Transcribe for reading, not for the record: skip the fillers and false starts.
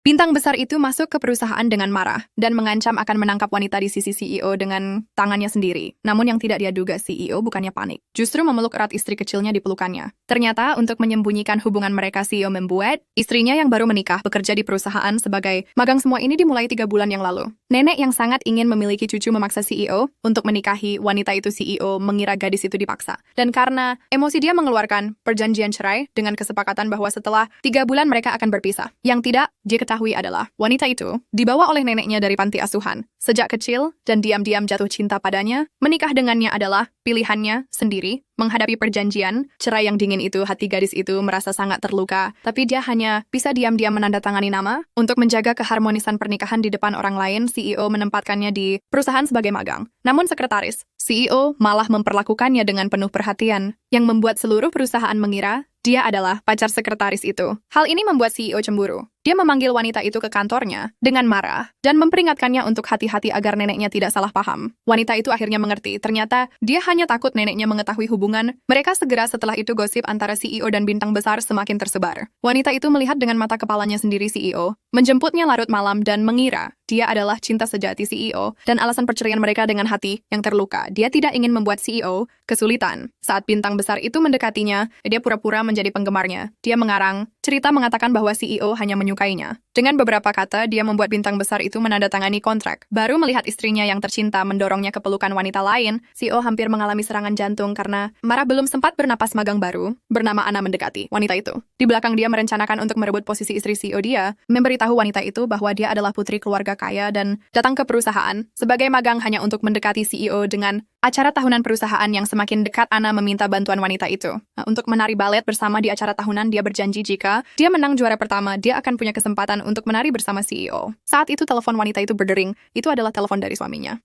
Bintang besar itu masuk ke perusahaan dengan marah dan mengancam akan menangkap wanita di sisi CEO dengan tangannya sendiri. Namun yang tidak dia duga CEO bukannya panik, justru memeluk erat istri kecilnya di pelukannya. Ternyata untuk menyembunyikan hubungan mereka, CEO membuat istrinya yang baru menikah bekerja di perusahaan sebagai magang. Semua ini dimulai 3 bulan yang lalu. Nenek yang sangat ingin memiliki cucu memaksa CEO untuk menikahi wanita itu. CEO mengira gadis itu dipaksa. Dan karena emosi dia mengeluarkan perjanjian cerai dengan kesepakatan bahwa setelah 3 bulan mereka akan berpisah. Yang tidak dia ketahui adalah wanita itu dibawa oleh neneknya dari panti asuhan sejak kecil dan diam-diam jatuh cinta padanya. Menikah dengannya adalah pilihannya sendiri. Menghadapi perjanjian cerai yang dingin itu, hati gadis itu merasa sangat terluka, tapi dia hanya bisa diam-diam menandatangani nama untuk menjaga keharmonisan pernikahan di depan orang lain. CEO menempatkannya di perusahaan sebagai magang. Namun sekretaris CEO malah memperlakukannya dengan penuh perhatian, yang membuat seluruh perusahaan mengira dia adalah pacar sekretaris itu. Hal ini membuat CEO cemburu. Dia memanggil wanita itu ke kantornya dengan marah dan memperingatkannya untuk hati-hati agar neneknya tidak salah paham. Wanita itu akhirnya mengerti. Ternyata dia hanya takut neneknya mengetahui hubungan mereka. Segera setelah itu gosip antara CEO dan bintang besar semakin tersebar. Wanita itu melihat dengan mata kepalanya sendiri CEO menjemputnya larut malam dan mengira dia adalah cinta sejati CEO dan alasan perceraian mereka. Dengan hati yang terluka, dia tidak ingin membuat CEO kesulitan. Saat bintang besar itu mendekatinya, dia pura-pura menjadi penggemarnya. Dia mengarang cerita mengatakan bahwa CEO hanya menyukainya. Dengan beberapa kata, dia membuat bintang besar itu menandatangani kontrak. Baru melihat istrinya yang tercinta mendorongnya ke pelukan wanita lain, CEO hampir mengalami serangan jantung karena marah. Belum sempat bernapas, magang baru bernama Anna mendekati wanita itu. Di belakang dia merencanakan untuk merebut posisi istri CEO. Dia memberitahu wanita itu bahwa dia adalah putri keluarga kaya dan datang ke perusahaan sebagai magang hanya untuk mendekati CEO dengan acara tahunan perusahaan yang semakin dekat. Anna meminta bantuan wanita itu untuk menari balet bersama di acara tahunan. Dia berjanji jika dia menang juara pertama, dia akan punya kesempatan untuk menari bersama CEO. Saat itu telepon wanita itu berdering. Itu adalah telepon dari suaminya.